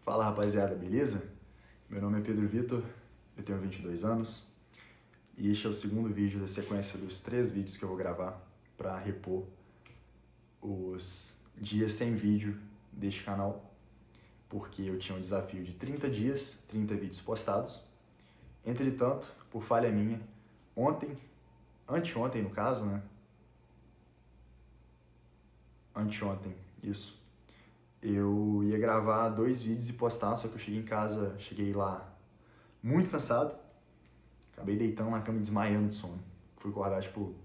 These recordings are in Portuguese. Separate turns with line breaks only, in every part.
Fala rapaziada, beleza? Meu nome é Pedro Vitor, eu tenho 22 anos e este é o segundo vídeo da sequência dos 3 vídeos que eu vou gravar para repor os dias sem vídeo deste canal, porque eu tinha um desafio de 30 dias, 30 vídeos postados. Entretanto, por falha minha, anteontem no caso, né? Anteontem, isso. Eu ia gravar 2 vídeos e postar, só que eu cheguei lá muito cansado, acabei deitando na cama e desmaiando de sono. Fui acordar, eu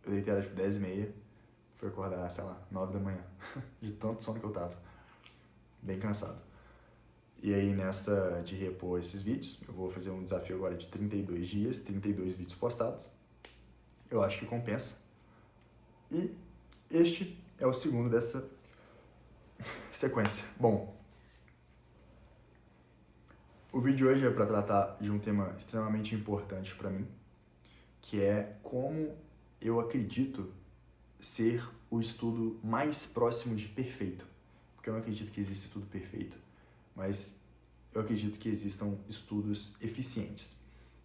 deitei era 10h30, fui acordar, 9 da manhã, de tanto sono que eu tava, bem cansado. E aí nessa de repor esses vídeos, eu vou fazer um desafio agora de 32 dias, 32 vídeos postados. Eu acho que compensa. E este é o segundo dessa sequência. Bom, o vídeo de hoje é para tratar de um tema extremamente importante para mim, que é como eu acredito ser o estudo mais próximo de perfeito. Porque eu não acredito que exista estudo perfeito, mas eu acredito que existam estudos eficientes.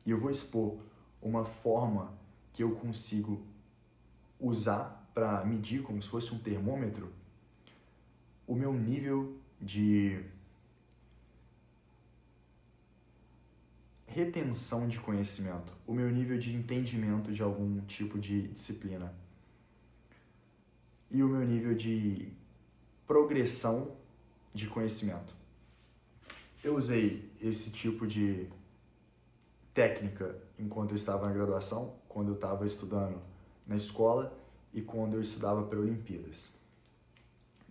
E eu vou expor uma forma que eu consigo usar para medir, como se fosse um termômetro, o meu nível de retenção de conhecimento, o meu nível de entendimento de algum tipo de disciplina e o meu nível de progressão de conhecimento. Eu usei esse tipo de técnica enquanto eu estava na graduação, quando eu estava estudando na escola e quando eu estudava para Olimpíadas.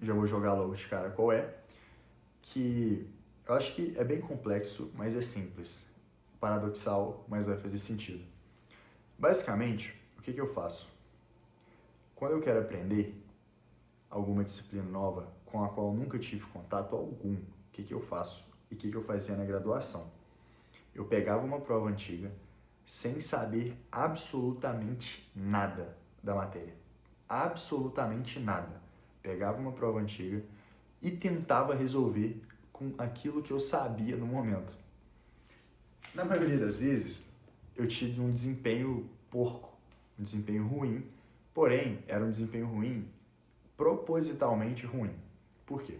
Já vou jogar logo de cara qual é, que eu acho que é bem complexo, mas é simples. Paradoxal, mas vai fazer sentido. Basicamente, o que eu faço? Quando eu quero aprender alguma disciplina nova com a qual eu nunca tive contato algum, o que eu faço? E o que eu fazia na graduação? Eu pegava uma prova antiga sem saber absolutamente nada da matéria. Absolutamente nada. Pegava uma prova antiga e tentava resolver com aquilo que eu sabia no momento. Na maioria das vezes, eu tive um desempenho porco, um desempenho ruim, porém, era um desempenho ruim, propositalmente ruim. Por quê?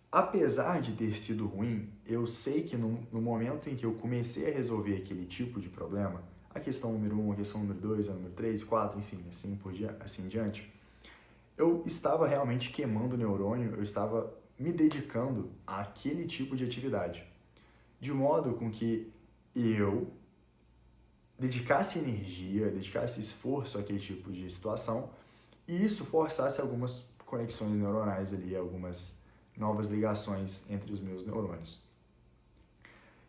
Apesar de ter sido ruim, eu sei que no momento em que eu comecei a resolver aquele tipo de problema, a questão número 1, a questão número 2, a número 3, 4, enfim, assim em diante, eu estava realmente queimando o neurônio, eu estava me dedicando àquele tipo de atividade. De modo com que eu dedicasse energia, dedicasse esforço àquele tipo de situação e isso forçasse algumas conexões neuronais ali, algumas novas ligações entre os meus neurônios.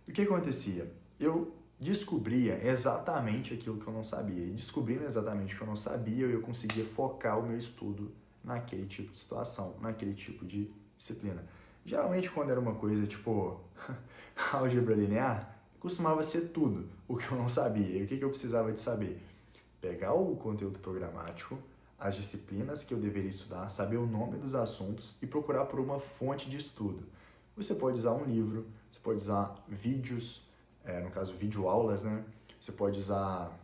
E o que acontecia? Eu descobria exatamente aquilo que eu não sabia. E descobrindo exatamente o que eu não sabia, eu conseguia focar o meu estudo naquele tipo de situação, naquele tipo de disciplina. Geralmente, quando era uma coisa tipo álgebra linear, costumava ser tudo o que eu não sabia. E o que eu precisava de saber? Pegar o conteúdo programático, as disciplinas que eu deveria estudar, saber o nome dos assuntos e procurar por uma fonte de estudo. Você pode usar um livro, você pode usar vídeos, no caso videoaulas, né? Você pode usar,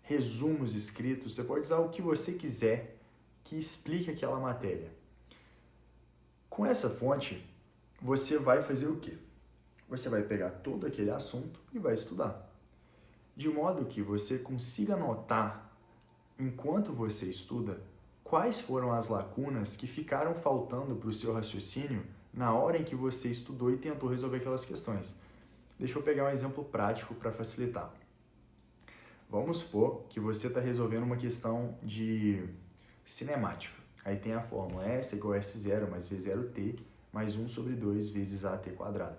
resumos escritos, você pode usar o que você quiser que explique aquela matéria. Com essa fonte, você vai fazer o quê? Você vai pegar todo aquele assunto e vai estudar. De modo que você consiga notar, enquanto você estuda, quais foram as lacunas que ficaram faltando para o seu raciocínio na hora em que você estudou e tentou resolver aquelas questões. Deixa eu pegar um exemplo prático para facilitar. Vamos supor que você está resolvendo uma questão de cinemática. Aí tem a fórmula S igual a S0 mais V0t mais 1 sobre 2 vezes AT quadrado.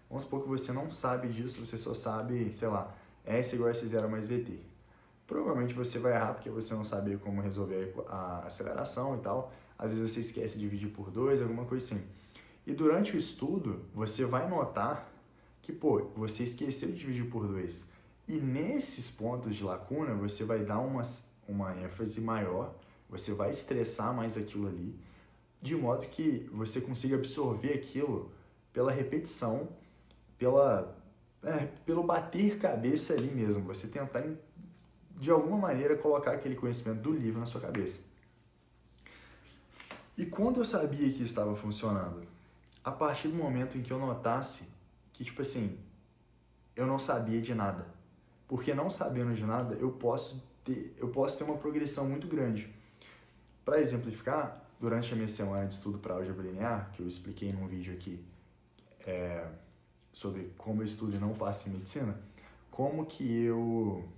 Vamos supor que você não sabe disso, você só sabe, S igual a S0 mais VT. Provavelmente você vai errar porque você não sabe como resolver a aceleração e tal. Às vezes você esquece de dividir por 2, alguma coisa assim. E durante o estudo, você vai notar que, você esqueceu de dividir por 2. E nesses pontos de lacuna, você vai dar uma ênfase maior, você vai estressar mais aquilo ali, de modo que você consiga absorver aquilo pela repetição, pelo bater cabeça ali mesmo, você tentar de alguma maneira colocar aquele conhecimento do livro na sua cabeça. E quando eu sabia que estava funcionando? A partir do momento em que eu notasse que, tipo assim, eu não sabia de nada. Porque não sabendo de nada, eu posso ter uma progressão muito grande. Para exemplificar, durante a minha semana de estudo para álgebra linear, que eu expliquei num vídeo aqui sobre como eu estudo e não passo em medicina, como que eu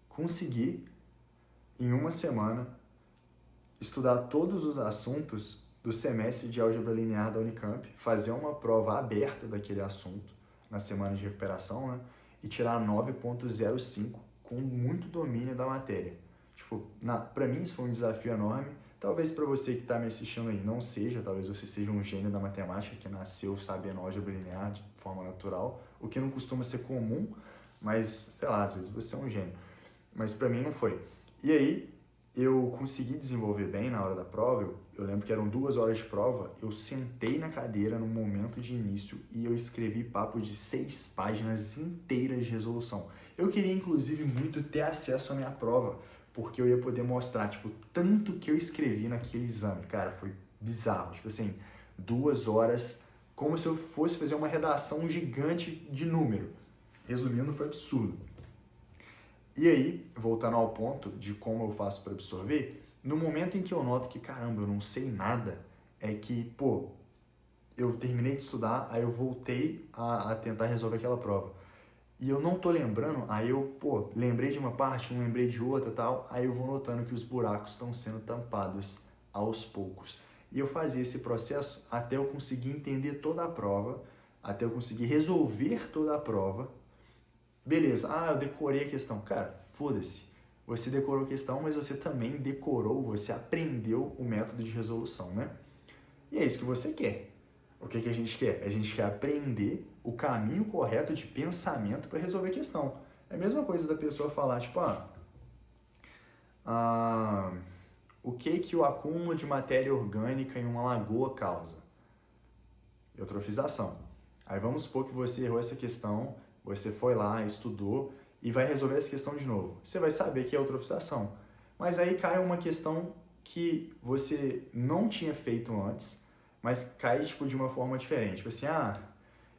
consegui, em uma semana, estudar todos os assuntos do semestre de álgebra linear da Unicamp, fazer uma prova aberta daquele assunto na semana de recuperação, né? E tirar 9,05 com muito domínio da matéria. Tipo, pra mim isso foi um desafio enorme. Talvez para você que está me assistindo aí não seja, talvez você seja um gênio da matemática que nasceu sabendo álgebra linear de forma natural, o que não costuma ser comum, mas, sei lá, às vezes você é um gênio. Mas para mim não foi. E aí, eu consegui desenvolver bem na hora da prova. Eu lembro que eram 2 horas de prova. Eu sentei na cadeira no momento de início e eu escrevi papo de 6 páginas inteiras de resolução. Eu queria, inclusive, muito ter acesso à minha prova, porque eu ia poder mostrar, tipo, tanto que eu escrevi naquele exame. Cara, foi bizarro. Tipo assim, 2 horas, como se eu fosse fazer uma redação gigante de número. Resumindo, foi absurdo. E aí, voltando ao ponto de como eu faço para absorver, no momento em que eu noto que, caramba, eu não sei nada, é que, pô, eu terminei de estudar, aí eu voltei a tentar resolver aquela prova. E eu não tô lembrando, aí eu, pô, lembrei de uma parte, não lembrei de outra e tal, aí eu vou notando que os buracos estão sendo tampados aos poucos. E eu fazia esse processo até eu conseguir entender toda a prova, até eu conseguir resolver toda a prova. Beleza, eu decorei a questão. Cara, foda-se. Você decorou a questão, mas você também decorou, você aprendeu o método de resolução, né? E é isso que você quer. O que a gente quer? A gente quer aprender o caminho correto de pensamento para resolver a questão. É a mesma coisa da pessoa falar, tipo, o que o acúmulo de matéria orgânica em uma lagoa causa? Eutrofização. Aí vamos supor que você errou essa questão, você foi lá, estudou e vai resolver essa questão de novo. Você vai saber que é eutrofização. Mas aí cai uma questão que você não tinha feito antes, mas cai tipo, de uma forma diferente. Tipo assim,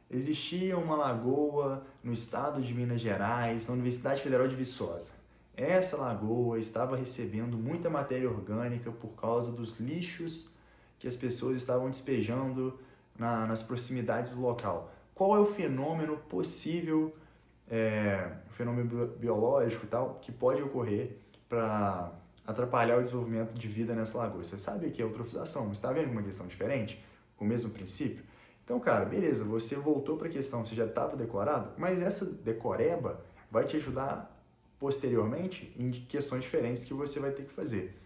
existia uma lagoa no estado de Minas Gerais, na Universidade Federal de Viçosa. Essa lagoa estava recebendo muita matéria orgânica por causa dos lixos que as pessoas estavam despejando nas proximidades do local. Qual é o fenômeno possível, fenômeno biológico e tal, que pode ocorrer para atrapalhar o desenvolvimento de vida nessa lagoa? Você sabe que é eutrofização, mas está vendo uma questão diferente? Com o mesmo princípio? Então, cara, beleza, você voltou para a questão, você já estava decorado, mas essa decoreba vai te ajudar posteriormente em questões diferentes que você vai ter que fazer.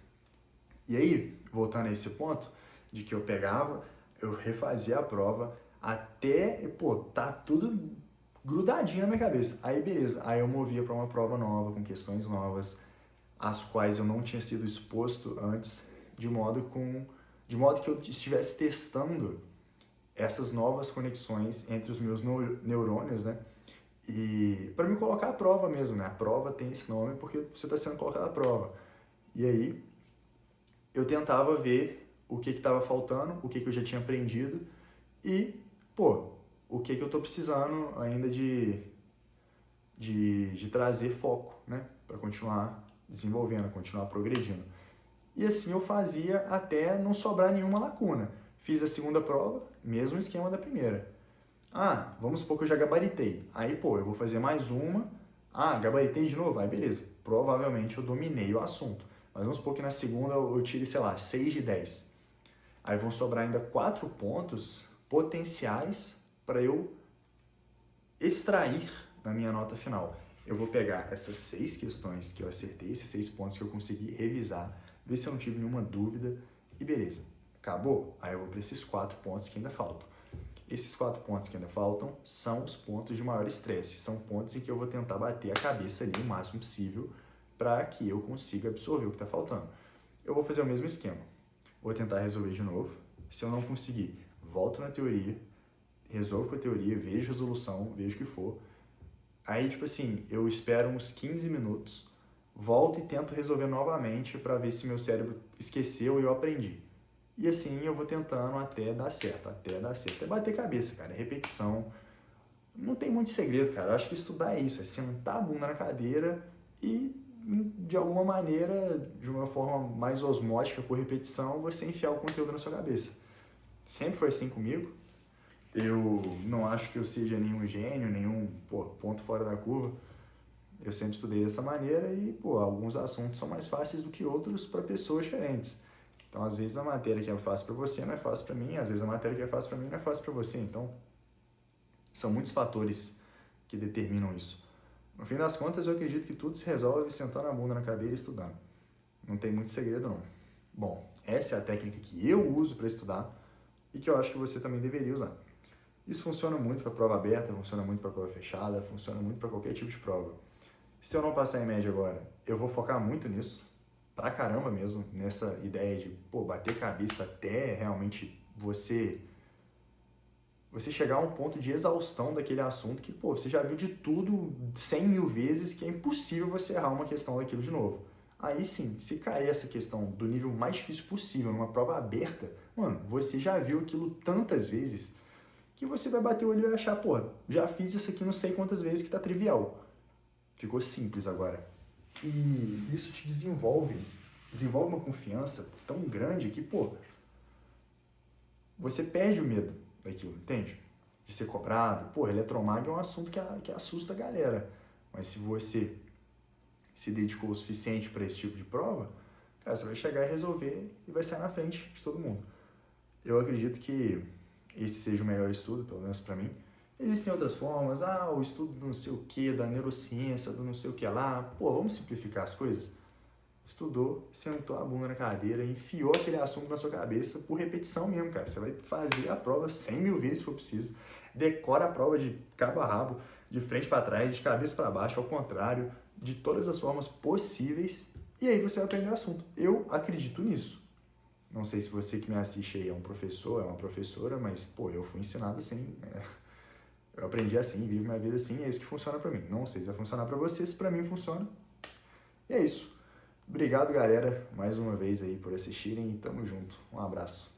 E aí, voltando a esse ponto, de que eu pegava, eu refazia a prova até, tá tudo grudadinho na minha cabeça. Aí beleza, aí eu movia para uma prova nova, com questões novas, as quais eu não tinha sido exposto antes, de modo que eu estivesse testando essas novas conexões entre os meus neurônios, né? E para me colocar à prova mesmo, né? A prova tem esse nome porque você está sendo colocado à prova. E aí eu tentava ver o que estava faltando, o que eu já tinha aprendido e, o que eu estou precisando ainda de trazer foco, né? Para continuar desenvolvendo, continuar progredindo. E assim eu fazia até não sobrar nenhuma lacuna. Fiz a segunda prova, mesmo esquema da primeira. Vamos supor que eu já gabaritei. Aí, eu vou fazer mais uma. Gabaritei de novo? Aí, beleza. Provavelmente eu dominei o assunto. Mas vamos supor que na segunda eu tire, 6 de 10. Aí vão sobrar ainda 4 pontos potenciais para eu extrair na minha nota final. Eu vou pegar essas 6 questões que eu acertei, esses 6 pontos que eu consegui revisar, ver se eu não tive nenhuma dúvida e beleza. Acabou? Aí eu vou para esses 4 pontos que ainda faltam. Esses 4 pontos que ainda faltam são os pontos de maior estresse. São pontos em que eu vou tentar bater a cabeça ali o máximo possível para que eu consiga absorver o que está faltando. Eu vou fazer o mesmo esquema. vou tentar resolver de novo. Se eu não conseguir, volto na teoria, resolvo com a teoria, vejo resolução, vejo o que for. Aí, tipo assim, eu espero uns 15 minutos, volto e tento resolver novamente para ver se meu cérebro esqueceu e eu aprendi. E assim eu vou tentando até dar certo, até bater cabeça, cara. Repetição. Não tem muito segredo, cara. Eu acho que estudar é isso, é sentar a bunda na cadeira e, de alguma maneira, de uma forma mais osmótica, por repetição, você enfiar o conteúdo na sua cabeça. Sempre foi assim comigo. Eu não acho que eu seja nenhum gênio, nenhum ponto fora da curva. Eu sempre estudei dessa maneira e, alguns assuntos são mais fáceis do que outros para pessoas diferentes. Então, às vezes, a matéria que é fácil para você não é fácil para mim, às vezes a matéria que é fácil para mim não é fácil para você. Então, são muitos fatores que determinam isso. No fim das contas, eu acredito que tudo se resolve sentando a bunda na cadeira e estudando. Não tem muito segredo, não. Bom, essa é a técnica que eu uso para estudar e que eu acho que você também deveria usar. Isso funciona muito para prova aberta, funciona muito para prova fechada, funciona muito para qualquer tipo de prova. Se eu não passar em média agora, eu vou focar muito nisso, pra caramba mesmo, nessa ideia de, bater cabeça até realmente você chegar a um ponto de exaustão daquele assunto que, você já viu de tudo 100 mil vezes que é impossível você errar uma questão daquilo de novo. Aí sim, se cair essa questão do nível mais difícil possível numa prova aberta, mano, você já viu aquilo tantas vezes que você vai bater o olho e vai achar, já fiz isso aqui não sei quantas vezes que tá trivial. Ficou simples agora. E isso te desenvolve uma confiança tão grande que, você perde o medo daquilo, entende? De ser cobrado. Eletromag é um assunto que assusta a galera. Mas se você se dedicou o suficiente para esse tipo de prova, cara, você vai chegar e resolver e vai sair na frente de todo mundo. Eu acredito que esse seja o melhor estudo, pelo menos para mim. Existem outras formas, o estudo do não sei o que, da neurociência, do não sei o que lá. Vamos simplificar as coisas? Estudou, sentou a bunda na cadeira, enfiou aquele assunto na sua cabeça por repetição mesmo, cara. Você vai fazer a prova 100 mil vezes se for preciso. Decora a prova de cabo a rabo, de frente para trás, de cabeça para baixo, ao contrário, de todas as formas possíveis. E aí você vai aprender o assunto. Eu acredito nisso. Não sei se você que me assiste aí é um professor, é uma professora, mas, eu fui ensinado assim, Eu aprendi assim, vivo minha vida assim, é isso que funciona pra mim. Não sei se vai funcionar pra você, se pra mim funciona. E é isso. Obrigado, galera, mais uma vez aí por assistirem e tamo junto. Um abraço.